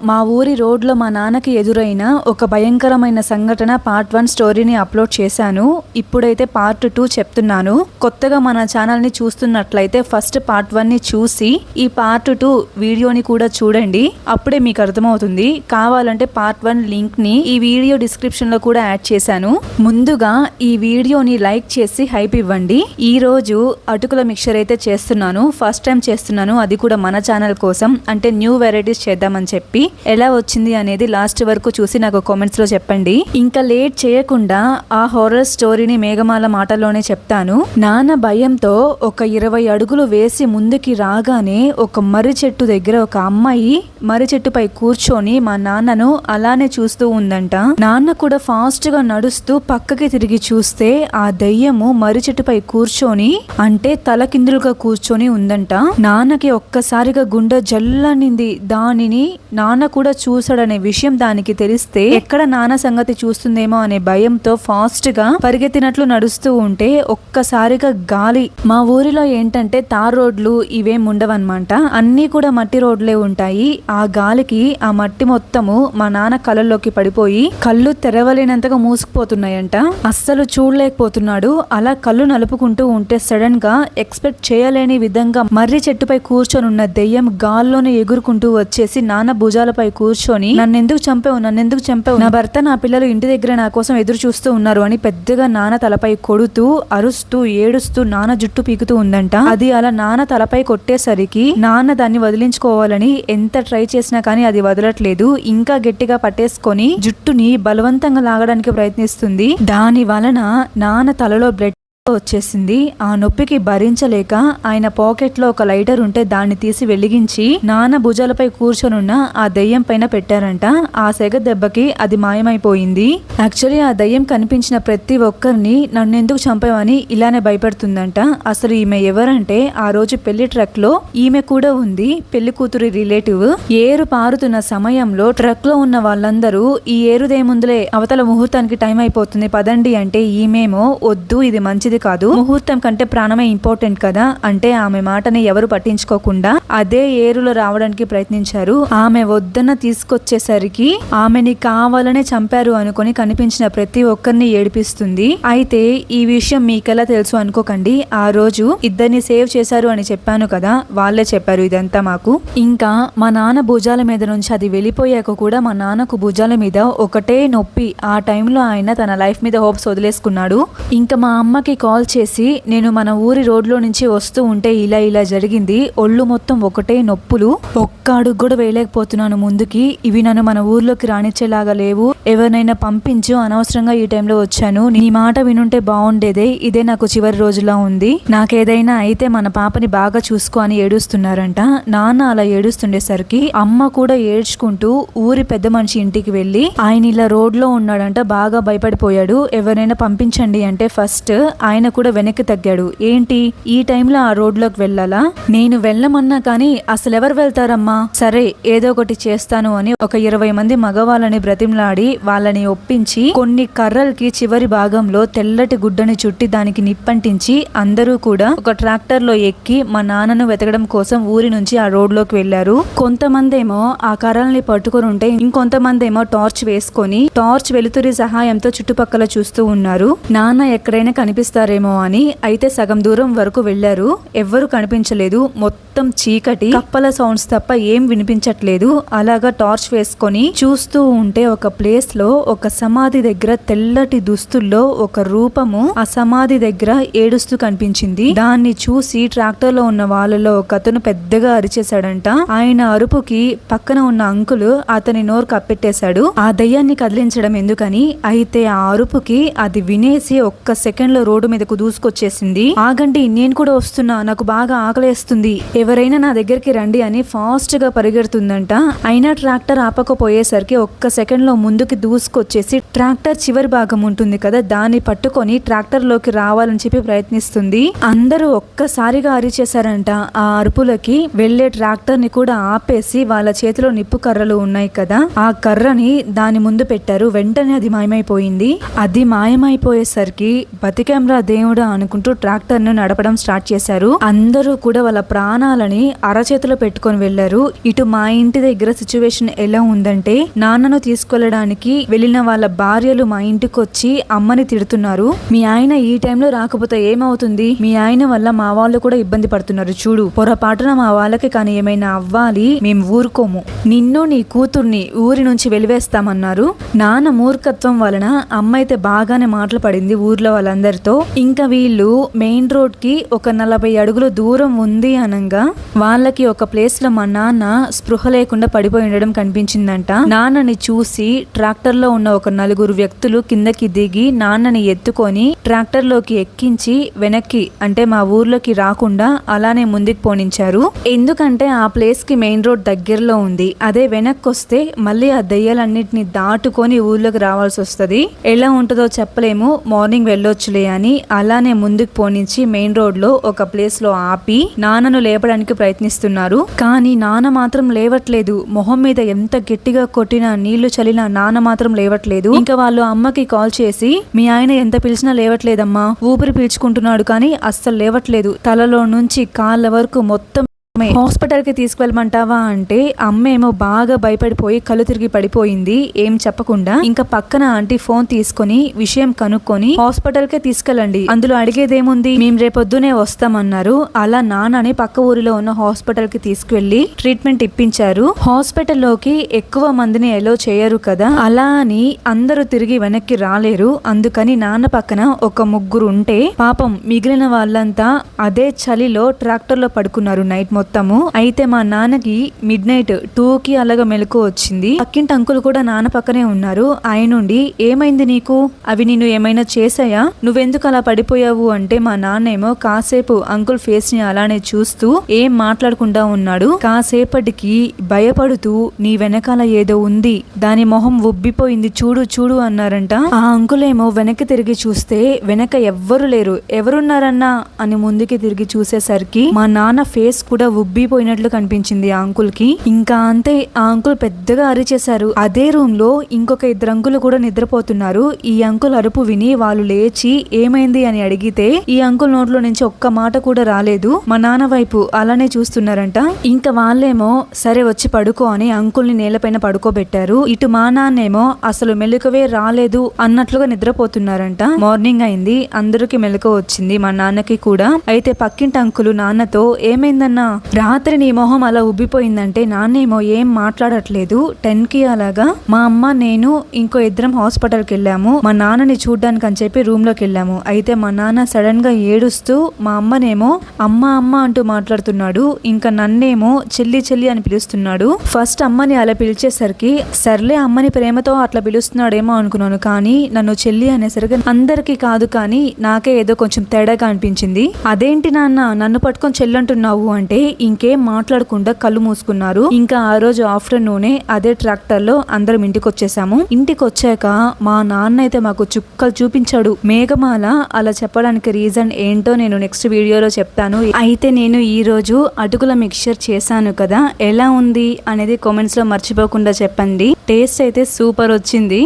మా ఊరి రోడ్లో మా నాన్నకి ఎదురైన ఒక భయంకరమైన సంఘటన పార్ట్ 1 స్టోరీని అప్లోడ్ చేశాను. ఇప్పుడైతే పార్ట్ 2 చెప్తున్నాను. కొత్తగా మన ఛానల్ని చూస్తున్నట్లయితే ఫస్ట్ పార్ట్ 1ని చూసి ఈ పార్ట్ 2 వీడియోని కూడా చూడండి. అప్పుడే మీకు అర్థమవుతుంది. కావాలంటే పార్ట్ 1 లింక్ని ఈ వీడియో డిస్క్రిప్షన్లో కూడా యాడ్ చేశాను. ముందుగా ఈ వీడియోని లైక్ చేసి హైప్ ఇవ్వండి. ఈ రోజు అటుకుల మిక్చర్ అయితే చేస్తున్నాను. ఫస్ట్ టైం చేస్తున్నాను, అది కూడా మన ఛానల్ కోసం. అంటే న్యూ వెరైటీస్ చేద్దామని చెప్పి ఎలా వచ్చింది అనేది లాస్ట్ వరకు చూసి నాకు కామెంట్స్ లో చెప్పండి. ఇంకా లేట్ చేయకుండా ఆ హారర్ స్టోరీని మేఘమాల మాటల్లోనే చెప్తాను. నాన్న భయంతో ఒక 20 అడుగులు వేసి ముందుకి రాగానే ఒక మర్రి చెట్టు దగ్గర ఒక అమ్మాయి మర్రి చెట్టుపై కూర్చొని మా నాన్నను అలానే చూస్తూ ఉందంట. నాన్న కూడా ఫాస్ట్ గా నడుస్తూ పక్కకి తిరిగి చూస్తే ఆ దయ్యము మర్రి చెట్టుపై కూర్చొని అంటే తలకిందులుగా కూర్చొని ఉందంట. నాన్నకి ఒక్కసారిగా గుండె జల్లనింది. దానిని నాన్న కూడా చూసాడనే విషయం దానికి తెలిస్తే ఎక్కడ నాన్న సంగతి చూస్తుందేమో అనే భయంతో ఫాస్ట్ గా పరిగెత్తినట్లు నడుస్తూ ఉంటే ఒక్కసారిగా గాలి. మా ఊరిలో ఏంటంటే తార్ రోడ్లు ఇవేం ఉండవన్నమాట. అన్ని కూడా మట్టి రోడ్లే ఉంటాయి. ఆ గాలికి ఆ మట్టి మొత్తము మా నాన్న కళ్ళల్లోకి పడిపోయి కళ్ళు తెరవలేనంతగా మూసుకుపోతున్నాయంట. అస్సలు చూడలేకపోతున్నాడు. అలా కళ్ళు నలుపుకుంటూ ఉంటే సడన్ గా ఎక్స్పెక్ట్ చేయలేని విధంగా మర్రి చెట్టుపై కూర్చొని ఉన్న దెయ్యం గాల్లోనే ఎగురుకుంటూ వచ్చేసి నాన్న భుజాలపై కూర్చొని నన్నెందుకు చంపావు, నా భర్త నా పిల్లలు ఇంటి దగ్గర నా కోసం ఎదురు చూస్తూ ఉన్నారు అని పెద్దగా నాన్న తలపై కొడుతూ అరుస్తూ ఏడుస్తూ నాన్న జుట్టు పీకుతూ ఉందంట. అది అలా నాన్న తలపై కొట్టేసరికి నాన్న దాన్ని వదిలించుకోవాలని ఎంత ట్రై చేసినా కానీ అది వదలట్లేదు. ఇంకా గట్టిగా పట్టేసుకొని జుట్టుని బలవంతంగా లాగడానికి ప్రయత్నిస్తుంది. దాని వలన నాన్న తలలో బ్లడ్ వచ్చేసింది. ఆ నొప్పికి భరించలేక ఆయన పాకెట్ లో ఒక లైటర్ ఉంటే దాన్ని తీసి వెలిగించి నాన్న భుజాలపై కూర్చొనున్న ఆ దయ్యం పైన పెట్టారంట. ఆ సెగ దెబ్బకి అది మాయమైపోయింది. యాక్చువల్లీ ఆ దయ్యం కనిపించిన ప్రతి ఒక్కరిని నన్నెందుకు చంపావని ఇలానే భయపడుతుందంట. అసలు ఈమె ఎవరంటే ఆ రోజు పెళ్లి ట్రక్ లో ఈమె కూడా ఉంది. పెళ్లి కూతురి రిలేటివ్. ఏరు పారుతున్న సమయంలో ట్రక్ లో ఉన్న వాళ్ళందరూ ఈ ఏరుదేముందులే అవతల ముహూర్తానికి టైం అయిపోతుంది పదండి అంటే ఈమెమో వద్దు, ఇది మంచిది కాదు, ముహూర్తం కంటే ప్రాణమే ఇంపార్టెంట్ కదా అంటే ఆమె మాటని ఎవరు పట్టించుకోకుండా అదే ఏరులో రావడానికి ప్రయత్నించారు. ఆమె వద్దన్న తీసుకొచ్చేసరికి ఆమెని కావాలనే చంపారు అనుకుని కనిపించిన ప్రతి ఒక్కరిని ఏడిపిస్తుంది. అయితే ఈ విషయం మీకెలా తెలుసు అనుకోకండి. ఆ రోజు ఇద్దరిని సేవ్ చేశారు అని చెప్పాను కదా, వాళ్ళే చెప్పారు ఇదంతా మాకు. ఇంకా మా నాన్న భుజాల మీద నుంచి అది వెళ్ళిపోయాక కూడా మా నాన్నకు భుజాల మీద ఒకటే నొప్పి. ఆ టైంలో ఆయన తన లైఫ్ మీద హోప్స్ వదిలేసుకున్నాడు. ఇంకా మా అమ్మకి కాల్ చేసి నేను మన ఊరి రోడ్లో నుంచి వస్తూ ఉంటే ఇలా జరిగింది, ఒళ్ళు మొత్తం ఒకటే నొప్పులు, ఒక్క అడుగు కూడా వేయలేకపోతున్నాను ముందుకి, ఇవి నన్ను మన ఊర్లోకి రానిచ్చేలాగా లేవు, ఎవరినైనా పంపించు, అనవసరంగా ఈ టైంలో వచ్చాను, నీ మాట వినుంటే బాగుండేదే, ఇదే నాకు చివరి రోజులా ఉంది, నాకేదైనా అయితే మన పాపని బాగా చూసుకో అని ఏడుస్తున్నారంట. నాన్న అలా ఏడుస్తుండేసరికి అమ్మ కూడా ఏడ్చుకుంటూ ఊరి పెద్ద మనిషి ఇంటికి వెళ్ళి ఆయన ఇలా రోడ్లో ఉన్నాడంట, బాగా భయపడిపోయాడు, ఎవరైనా పంపించండి అంటే ఫస్ట్ ఆయన కూడా వెనక్కి తగ్గాడు. ఏంటి ఈ టైంలో ఆ రోడ్లోకి వెళ్ళాలా, నేను వెళ్ళమన్నా కానీ అసలు ఎవరు వెళ్తారమ్మా, సరే ఏదో ఒకటి చేస్తాను అని ఒక 20 మంది మగవాళ్ళని బ్రతిమలాడి వాళ్ళని ఒప్పించి కొన్ని కర్రలకి చివరి భాగంలో తెల్లటి గుడ్డని చుట్టి దానికి నిప్పంటించి అందరూ కూడా ఒక ట్రాక్టర్ లో ఎక్కి మా నాన్నను వెతకడం కోసం ఊరి నుంచి ఆ రోడ్లోకి వెళ్లారు. కొంతమంది ఏమో ఆ కర్రల్ని పట్టుకొని ఉంటే ఇంకొంతమంది ఏమో టార్చ్ వేసుకొని టార్చ్ వెలుతురి సహాయంతో చుట్టుపక్కల చూస్తూ ఉన్నారు, నాన్న ఎక్కడైనా కనిపిస్తారేమో అని. అయితే సగం దూరం వరకు వెళ్లారు, ఎవ్వరు కనిపించలేదు, మొత్తం చీకటి, కప్పల సౌండ్స్ తప్ప ఏం వినిపించట్లేదు. అలాగా టార్చ్ వేసుకొని చూస్తూ ఉంటే ఒక ప్లేస్ లో ఒక సమాధి దగ్గర తెల్లటి దుస్తుల్లో ఒక రూపము ఆ సమాధి దగ్గర ఏడుస్తూ కనిపించింది. దాన్ని చూసి ట్రాక్టర్ లో ఉన్న వాళ్ళలో ఒక అతను పెద్దగా అరిచేశాడంట. ఆయన అరుపుకి పక్కన ఉన్న అంకులు అతని నోరు కప్పెట్టేశాడు, ఆ దయ్యాన్ని కదిలించడం ఎందుకని. అయితే ఆ అరుపుకి అది వినేసి ఒక్క సెకండ్ లో రోడ్డు మీదకు దూసుకొచ్చేసింది. ఆగండి, నేను కూడా వస్తున్నా, నాకు బాగా ఆకలేస్తుంది, ఎవరైనా నా దగ్గరికి రండి అని ఫాస్ట్ గా పరిగెడుతుందంట. అయినా ట్రాక్టర్ ఆపకపోయేసరికి ఒక్క సెకండ్ లో ముందుకి దూసుకొచ్చేసి ట్రాక్టర్ చివరి భాగం ఉంటుంది కదా, దాన్ని పట్టుకొని ట్రాక్టర్ లోకి రావాలని చెప్పి ప్రయత్నిస్తుంది. అందరూ ఒక్కసారిగా అరిచేశారంట. ఆ అరుపులకి వెళ్లే ట్రాక్టర్ ని కూడా ఆపేసి వాళ్ళ చేతిలో నిప్పు కర్రలు ఉన్నాయి కదా, ఆ కర్రని దాని ముందు పెట్టారు. వెంటనే అది మాయమైపోయింది. అది మాయమైపోయేసరికి బతికెమ్రా దేవుడా అనుకుంటూ ట్రాక్టర్ ను నడపడం స్టార్ట్ చేశారు. అందరూ కూడా వాళ్ళ ప్రాణాల వాళ్ళని అరచేతిలో పెట్టుకొని వెళ్లారు. ఇటు మా ఇంటి దగ్గర సిచ్యువేషన్ ఎలా ఉందంటే నాన్నను తీసుకెళ్లడానికి వెళ్ళిన వాళ్ళ భార్యలు మా ఇంటికి వచ్చి అమ్మని తిడుతున్నారు. మీ ఆయన ఈ టైంలో రాకపోతే ఏమవుతుంది, మీ ఆయన వల్ల మా వాళ్ళు కూడా ఇబ్బంది పడుతున్నారు చూడు, పొరపాటున మా వాళ్ళకి కానీ ఏమైనా అవ్వాలి మేము ఊరుకోము, నిన్ను నీ కూతుర్ని ఊరి నుంచి వెలివేస్తామన్నారు. నాన్న మూర్ఖత్వం వలన అమ్మ అయితే బాగానే మాటలు పడింది ఊర్లో వాళ్ళందరితో. ఇంకా వీళ్ళు మెయిన్ రోడ్ కి ఒక 40 అడుగుల దూరం ఉంది అనగా వాళ్ళకి ఒక ప్లేస్ లో మా నాన్న స్పృహ లేకుండా పడిపోయి ఉండడం కనిపించిందంట. నాన్నని చూసి ట్రాక్టర్ లో ఉన్న ఒక 4 వ్యక్తులు కిందకి దిగి నాన్నని ఎత్తుకొని ట్రాక్టర్ లోకి ఎక్కించి వెనక్కి అంటే మా ఊర్లోకి రాకుండా అలానే ముందుకు పోనించారు. ఎందుకంటే ఆ ప్లేస్ కి మెయిన్ రోడ్ దగ్గరలో ఉంది. అదే వెనక్కి వస్తే మళ్ళీ ఆ దయ్యాలన్నిటిని దాటుకొని ఊర్లోకి రావాల్సి వస్తుంది. ఎలా ఉంటుందో చెప్పలేము, మార్నింగ్ వెళ్ళొచ్చులే అని అలానే ముందుకు పోనించి మెయిన్ రోడ్ లో ఒక ప్లేస్ లో ఆపి నాన్నను లేపడానికి ప్రయత్నిస్తున్నారు. కానీ నాన్న మాత్రం లేవట్లేదు. మొహం మీద ఎంత గట్టిగా కొట్టినా నీళ్లు చల్లినా నాన్న మాత్రం లేవట్లేదు. ఇంకా వాళ్ళు అమ్మకి కాల్ చేసి మీ ఆయన ఎంత పిలిచినా లేవట్లేదమ్మా, ఊపిరి పీల్చుకుంటున్నాడు కానీ అస్సలు లేవట్లేదు, తలలో నుంచి కాళ్ళ వరకు మొత్తం హాస్పిటల్ కి తీసుకువెళ్ళమంటావా అంటే అమ్మ ఏమో బాగా భయపడిపోయి కళ్ళు తిరిగి పడిపోయింది ఏం చెప్పకుండా. ఇంకా పక్కన ఆంటీ ఫోన్ తీసుకొని విషయం కనుక్కొని హాస్పిటల్ కే తీసుకెళ్ళండి, అందులో అడిగేదేముంది, మేము రేపొద్దునే వస్తామన్నారు. అలా నాన్నని పక్క ఊరిలో ఉన్న హాస్పిటల్ కి తీసుకువెళ్లి ట్రీట్మెంట్ ఇప్పించారు. హాస్పిటల్లోకి ఎక్కువ మందిని ఎలో చేయరు కదా, అలా అని అందరూ తిరిగి వెనక్కి రాలేరు. అందుకని నాన్న పక్కన ఒక 3 ఉంటే పాపం మిగిలిన వాళ్ళంతా అదే చలిలో ట్రాక్టర్ లో పడుకున్నారు నైట్ మొత్తము. అయితే మా నాన్నకి మిడ్ నైట్ 2కి అలాగా మెలకు వచ్చింది. పక్కింటి అంకుల్ కూడా నాన్న పక్కనే ఉన్నారు. ఆయనుండి ఏమైంది నీకు, అవి నిన్ను ఏమైనా చేసాయా, నువ్వెందుకు అలా పడిపోయావు అంటే మా నాన్నేమో కాసేపు అంకుల్ ఫేస్ ని అలానే చూస్తూ ఏం మాట్లాడకుండా ఉన్నాడు. కాసేపటికి భయపడుతూ నీ వెనకాల ఏదో ఉంది, దాని మొహం ఉబ్బిపోయింది చూడు చూడు అన్నారంట. ఆ అంకుల్ ఏమో వెనక్కి తిరిగి చూస్తే వెనక ఎవ్వరు లేరు. ఎవరున్నారన్నా అని ముందుకి తిరిగి చూసేసరికి మా నాన్న ఫేస్ కూడా ఉబ్బిపోయినట్లు కనిపించింది ఆ అంకుల్ కి. ఇంకా అంతే, ఆ అంకుల్ పెద్దగా అరిచేశారు. అదే రూమ్ లో ఇంకొక 2 అంకులు కూడా నిద్రపోతున్నారు. ఈ అంకుల్ అరుపు విని వాళ్ళు లేచి ఏమైంది అని అడిగితే ఈ అంకుల్ నోట్లో నుంచి ఒక్క మాట కూడా రాలేదు. మా నాన్న వైపు అలానే చూస్తున్నారంట. ఇంకా వాళ్ళేమో సరే వచ్చి పడుకో అని అంకుల్ ని నేలపైన పడుకోబెట్టారు. ఇటు మా నాన్నేమో అసలు మెలకువే రాలేదు అన్నట్లుగా నిద్రపోతున్నారంట. మార్నింగ్ అయింది, అందరికి మెలకువ వచ్చింది, మా నాన్నకి కూడా. అయితే పక్కింటి అంకులు నాన్నతో ఏమైందన్నా, రాత్రి నీ మొహం అలా ఉబ్బిపోయిందంటే నాన్నేమో ఏం మాట్లాడట్లేదు. 10కి అలాగా మా అమ్మ నేను ఇంకో 2 హాస్పిటల్కి వెళ్ళాము, మా నాన్నని చూడ్డానికి అని చెప్పి రూమ్ లోకి వెళ్ళాము. అయితే మా నాన్న సడన్ గా ఏడుస్తూ మా అమ్మనేమో అమ్మ అమ్మ అంటూ మాట్లాడుతున్నాడు. ఇంకా నన్నేమో చెల్లి చెల్లి అని పిలుస్తున్నాడు. ఫస్ట్ అమ్మని అలా పిలిచేసరికి సర్లే అమ్మని ప్రేమతో అట్లా పిలుస్తున్నాడేమో అనుకున్నాను, కానీ నన్ను చెల్లి అనేసరికి అందరికి కాదు కానీ నాకే ఏదో కొంచెం తేడాగా అనిపించింది. అదేంటి నాన్న నన్ను పట్టుకొని చెల్లంటున్నావు అంటే ఇంకేం మాట్లాడకుండా కళ్ళు మూసుకున్నారు. ఇంకా ఆ రోజు ఆఫ్టర్నూనే అదే ట్రాక్టర్ లో అందరం ఇంటికి వచ్చేసాము. ఇంటికి వచ్చాక మా నాన్న అయితే మాకు చుక్కలు చూపించాడు. మేఘమాల అలా చెప్పడానికి రీజన్ ఏంటో నేను నెక్స్ట్ వీడియోలో చెప్తాను. అయితే నేను ఈ రోజు అటుకుల మిక్చర్ చేశాను కదా, ఎలా ఉంది అనేది కామెంట్స్ లో మర్చిపోకుండా చెప్పండి. టేస్ట్ అయితే సూపర్ వచ్చింది.